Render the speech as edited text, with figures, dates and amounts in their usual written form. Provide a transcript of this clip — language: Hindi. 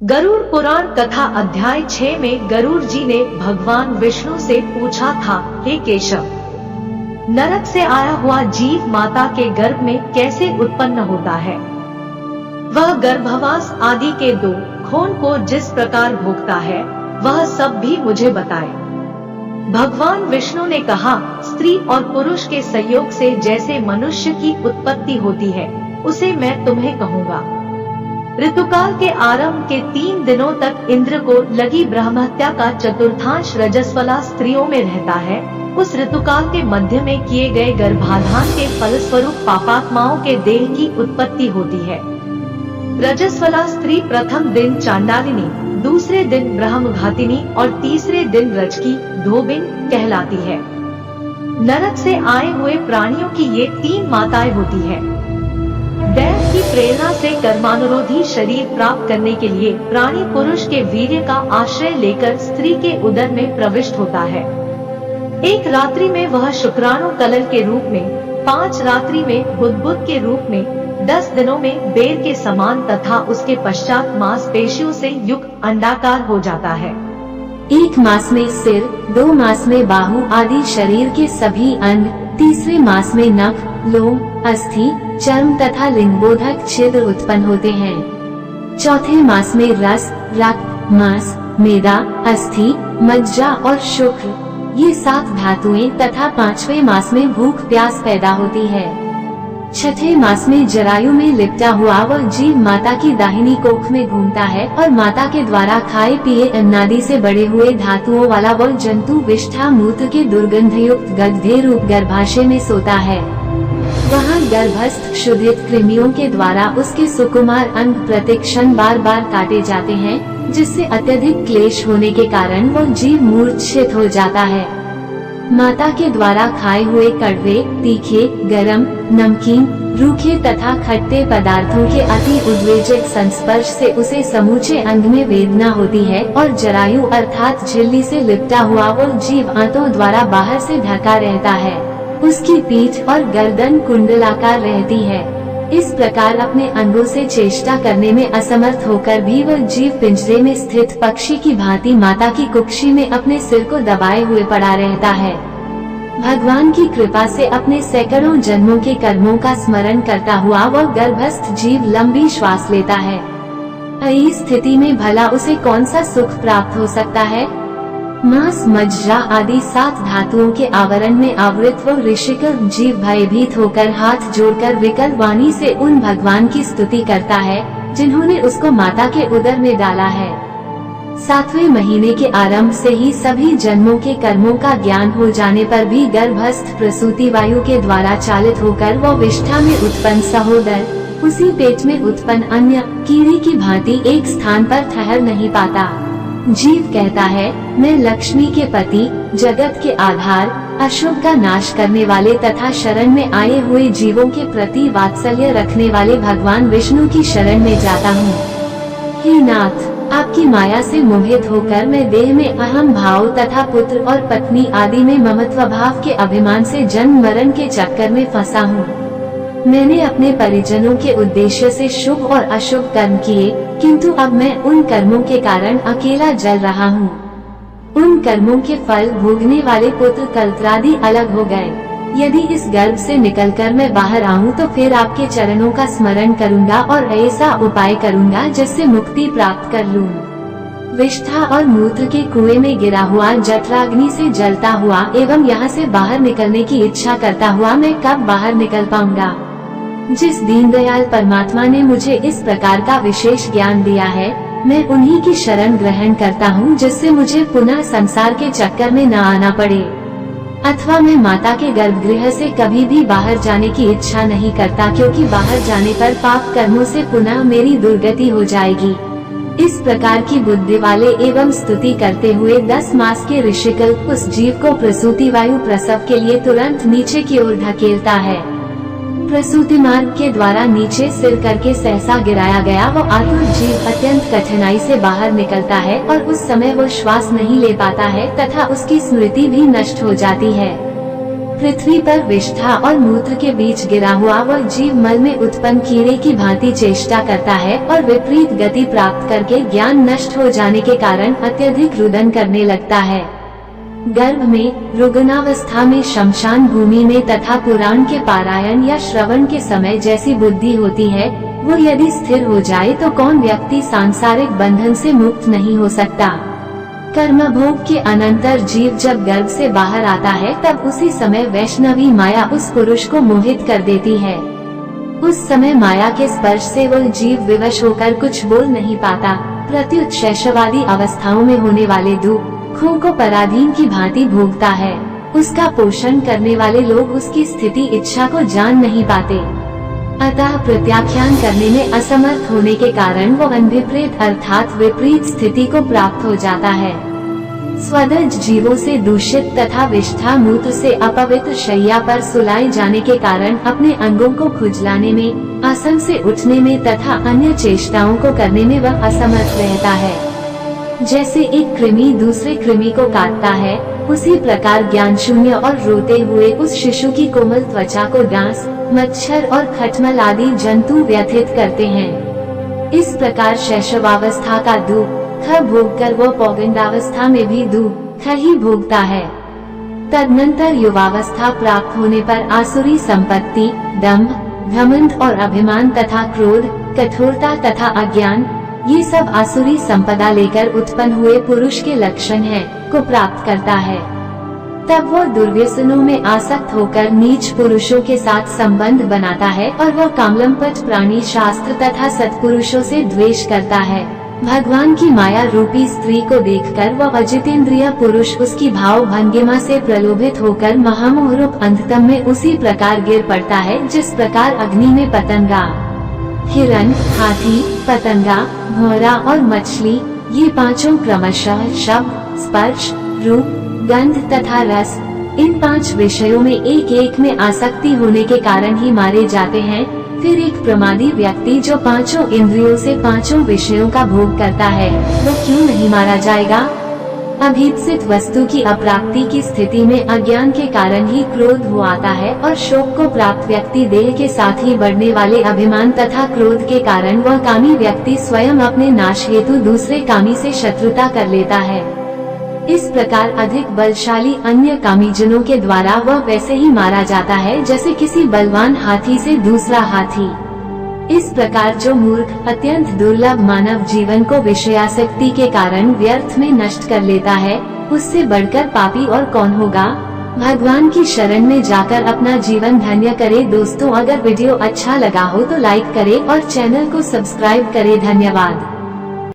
गरुड़ पुराण कथा अध्याय 6 में गरुड़ जी ने भगवान विष्णु से पूछा था, हे केशव, नरक से आया हुआ जीव माता के गर्भ में कैसे उत्पन्न होता है? वह गर्भवास आदि के दो खून को जिस प्रकार भोगता है वह सब भी मुझे बताए। भगवान विष्णु ने कहा, स्त्री और पुरुष के संयोग से जैसे मनुष्य की उत्पत्ति होती है उसे मैं तुम्हें कहूँगा। ऋतुकाल के आरंभ के 3 दिनों तक इंद्र को लगी ब्रह्महत्या का चतुर्थांश रजस्वला स्त्रियों में रहता है। उस ऋतुकाल के मध्य में किए गए गर्भाधान के फलस्वरूप पापात्माओं के देह की उत्पत्ति होती है। रजस्वला स्त्री प्रथम दिन चांडालिनी, दूसरे दिन ब्रह्मघातिनी और तीसरे दिन रजकी धोबिन कहलाती है। नरक से आए हुए प्राणियों की ये 3 माताएं होती है। दैव की प्रेरणा से कर्मानुरोधी शरीर प्राप्त करने के लिए प्राणी पुरुष के वीर्य का आश्रय लेकर स्त्री के उदर में प्रविष्ट होता है। एक रात्रि में वह शुक्राणु कलल के रूप में, 5 रात्रि में बुद्बुद के रूप में, 10 दिनों में बेर के समान तथा उसके पश्चात मांसपेशियों से युक्त अंडाकार हो जाता है। 1 मास में सिर, 2 मास में बाहु आदि शरीर के सभी अंग, तीसरे मास में नख, लोम, अस्थि, चर्म तथा लिंगबोधक छिद्र उत्पन्न होते हैं। चौथे मास में रस, रक्त, मांस, मेदा, अस्थि, मज्जा और शुक्र ये 7 धातुएं तथा 5वें मास में भूख प्यास पैदा होती है। 6ठे मास में जरायु में लिपटा हुआ वह जीव माता की दाहिनी कोख में घूमता है और माता के द्वारा खाए पिए अन्नादि से बड़े हुए धातुओं वाला वह जंतु विष्ठा मूत्र के दुर्गंध युक्त गड्ढे रूप गर्भाशय में सोता है। वहाँ गर्भस्थ क्षुधित कृमियों के द्वारा उसके सुकुमार अंग प्रतिक्षण बार बार काटे जाते हैं, जिससे अत्यधिक क्लेश होने के कारण वह जीव मूर्छित हो जाता है। माता के द्वारा खाए हुए कड़वे, तीखे, गरम, नमकीन, रूखे तथा खट्टे पदार्थों के अति उद्वेजक संस्पर्श से उसे समूचे अंग में वेदना होती है और जरायु अर्थात झिल्ली से लिपटा हुआ वह जीव आंतों द्वारा बाहर से ढका रहता है। उसकी पीठ और गर्दन कुंडलाकार रहती है। इस प्रकार अपने अंगों से चेष्टा करने में असमर्थ होकर भी वह जीव पिंजरे में स्थित पक्षी की भांति माता की कुक्षी में अपने सिर को दबाए हुए पड़ा रहता है। भगवान की कृपा से अपने सैकड़ों जन्मों के कर्मों का स्मरण करता हुआ वह गर्भस्थ जीव लंबी श्वास लेता है। इस स्थिति में भला उसे कौन सा सुख प्राप्त हो सकता है? मांस, मज्जा आदि 7 धातुओं के आवरण में आवृत वो ऋषिकर जीव भयभीत होकर हाथ जोड़कर विकल वाणी से उन भगवान की स्तुति करता है जिन्होंने उसको माता के उदर में डाला है। 7वें महीने के आरंभ से ही सभी जन्मों के कर्मों का ज्ञान हो जाने पर भी गर्भस्थ प्रसूति वायु के द्वारा चालित होकर वो विष्ठा में उत्पन्न सहोदर उसी पेट में उत्पन्न अन्य कीड़ी की भांति एक स्थान पर ठहर नहीं पाता। जीव कहता है, मैं लक्ष्मी के पति, जगत के आधार, अशुभ का नाश करने वाले तथा शरण में आए हुए जीवों के प्रति वात्सल्य रखने वाले भगवान विष्णु की शरण में जाता हूँ। हे नाथ, आपकी माया से मोहित होकर मैं देह में अहम भाव तथा पुत्र और पत्नी आदि में ममत्व भाव के अभिमान से जन्म मरण के चक्कर में फंसा हूँ। मैंने अपने परिजनों के उद्देश्य से शुभ और अशुभ कर्म किए, किंतु अब मैं उन कर्मों के कारण अकेला जल रहा हूँ। उन कर्मों के फल भोगने वाले पुत्र कलत्रादि अलग हो गए। यदि इस गर्भ से निकलकर मैं बाहर आऊँ तो फिर आपके चरणों का स्मरण करूँगा और ऐसा उपाय करूँगा जिससे मुक्ति प्राप्त कर लूँ। विष्ठा और मूत्र के कुएं में गिरा हुआ जठराग्नि से जलता हुआ एवं यहाँ से बाहर निकलने की इच्छा करता हुआ मैं कब बाहर निकल पाऊंगा? जिस दीनदयाल परमात्मा ने मुझे इस प्रकार का विशेष ज्ञान दिया है, मैं उन्हीं की शरण ग्रहण करता हूँ जिससे मुझे पुनः संसार के चक्कर में न आना पड़े। अथवा मैं माता के गर्भगृह से कभी भी बाहर जाने की इच्छा नहीं करता, क्योंकि बाहर जाने पर पाप कर्मों से पुनः मेरी दुर्गति हो जाएगी। इस प्रकार की बुद्धि वाले एवं स्तुति करते हुए 10 मास के ऋषिकल्प उस जीव को प्रसूति वायु प्रसव के लिए तुरंत नीचे की ओर ढकेलता है। प्रसूति मार्ग के द्वारा नीचे सिर करके सहसा गिराया गया वो आतुर जीव अत्यंत कठिनाई से बाहर निकलता है और उस समय वो श्वास नहीं ले पाता है तथा उसकी स्मृति भी नष्ट हो जाती है। पृथ्वी पर विष्ठा और मूत्र के बीच गिरा हुआ वह जीव मल में उत्पन्न कीड़े की भांति चेष्टा करता है और विपरीत गति प्राप्त करके ज्ञान नष्ट हो जाने के कारण अत्यधिक रुदन करने लगता है। गर्भ में, रुग्णावस्था में, शमशान भूमि में तथा पुराण के पारायण या श्रवण के समय जैसी बुद्धि होती है, वो यदि स्थिर हो जाए तो कौन व्यक्ति सांसारिक बंधन से मुक्त नहीं हो सकता। कर्म भोग के अनंतर जीव जब गर्भ से बाहर आता है तब उसी समय वैष्णवी माया उस पुरुष को मोहित कर देती है। उस समय माया के स्पर्श से वह जीव विवश होकर कुछ बोल नहीं पाता, प्रत्युत शैशवादी अवस्थाओं में होने वाले दुखों को पराधीन की भांति भोगता है। उसका पोषण करने वाले लोग उसकी स्थिति इच्छा को जान नहीं पाते, अतः प्रत्याख्यान करने में असमर्थ होने के कारण वो अनभिप्रेत अर्थात विपरीत स्थिति को प्राप्त हो जाता है। स्वदज जीवों से दूषित तथा विष्ठा मूत्र से अपवित्र शैया पर सुलाए जाने के कारण अपने अंगों को खुजलाने में, आसन से उठने में तथा अन्य चेष्टाओं को करने में वह असमर्थ रहता है। जैसे एक कृमि दूसरे कृमि को काटता है, उसी प्रकार ज्ञान शून्य और रोते हुए उस शिशु की कोमल त्वचा को डांस, मच्छर और खटमल आदि जंतु व्यथित करते हैं। इस प्रकार शैशवावस्था का दुख भोगकर वो पौगंडावस्था में भी दुख ही भोगता है। तदनंतर युवावस्था प्राप्त होने पर आसुरी संपत्ति, दंभ, घमंड और अभिमान तथा क्रोध, कठोरता तथा अज्ञान, ये सब आसुरी संपदा लेकर उत्पन्न हुए पुरुष के लक्षण हैं, को प्राप्त करता है। तब वो दुर्व्यसनों में आसक्त होकर नीच पुरुषों के साथ संबंध बनाता है और वो कामलंपट प्राणी शास्त्र तथा सत्पुरुषों से द्वेष करता है। भगवान की माया रूपी स्त्री को देखकर वह अजितेंद्रिय पुरुष उसकी भाव भंगिमा से प्रलोभित होकर महामोह रूप अंधतम में उसी प्रकार गिर पड़ता है जिस प्रकार अग्नि में पतंगा, हिरण, हाथी, पतंगा, भौरा और मछली, ये पांचों क्रमशः शब्द, स्पर्श, रूप, गंध तथा रस, इन 5 विषयों में एक एक में आसक्ति होने के कारण ही मारे जाते हैं। फिर एक प्रमादी व्यक्ति जो 5 इंद्रियों से 5 विषयों का भोग करता है, वो क्यों नहीं मारा जाएगा? अभीप्सित वस्तु की अप्राप्ति की स्थिति में अज्ञान के कारण ही क्रोध हो आता है और शोक को प्राप्त व्यक्ति देह के साथ ही बढ़ने वाले अभिमान तथा क्रोध के कारण वह कामी व्यक्ति स्वयं अपने नाश हेतु दूसरे कामी से शत्रुता कर लेता है। इस प्रकार अधिक बलशाली अन्य कामीजनों के द्वारा वह वैसे ही मारा जाता है जैसे किसी बलवान हाथी से दूसरा हाथी। इस प्रकार जो मूर्ख अत्यंत दुर्लभ मानव जीवन को विषयासक्ति के कारण व्यर्थ में नष्ट कर लेता है, उससे बढ़कर पापी और कौन होगा। भगवान की शरण में जाकर अपना जीवन धन्य करे। दोस्तों, अगर वीडियो अच्छा लगा हो तो लाइक करें और चैनल को सब्सक्राइब करें। धन्यवाद।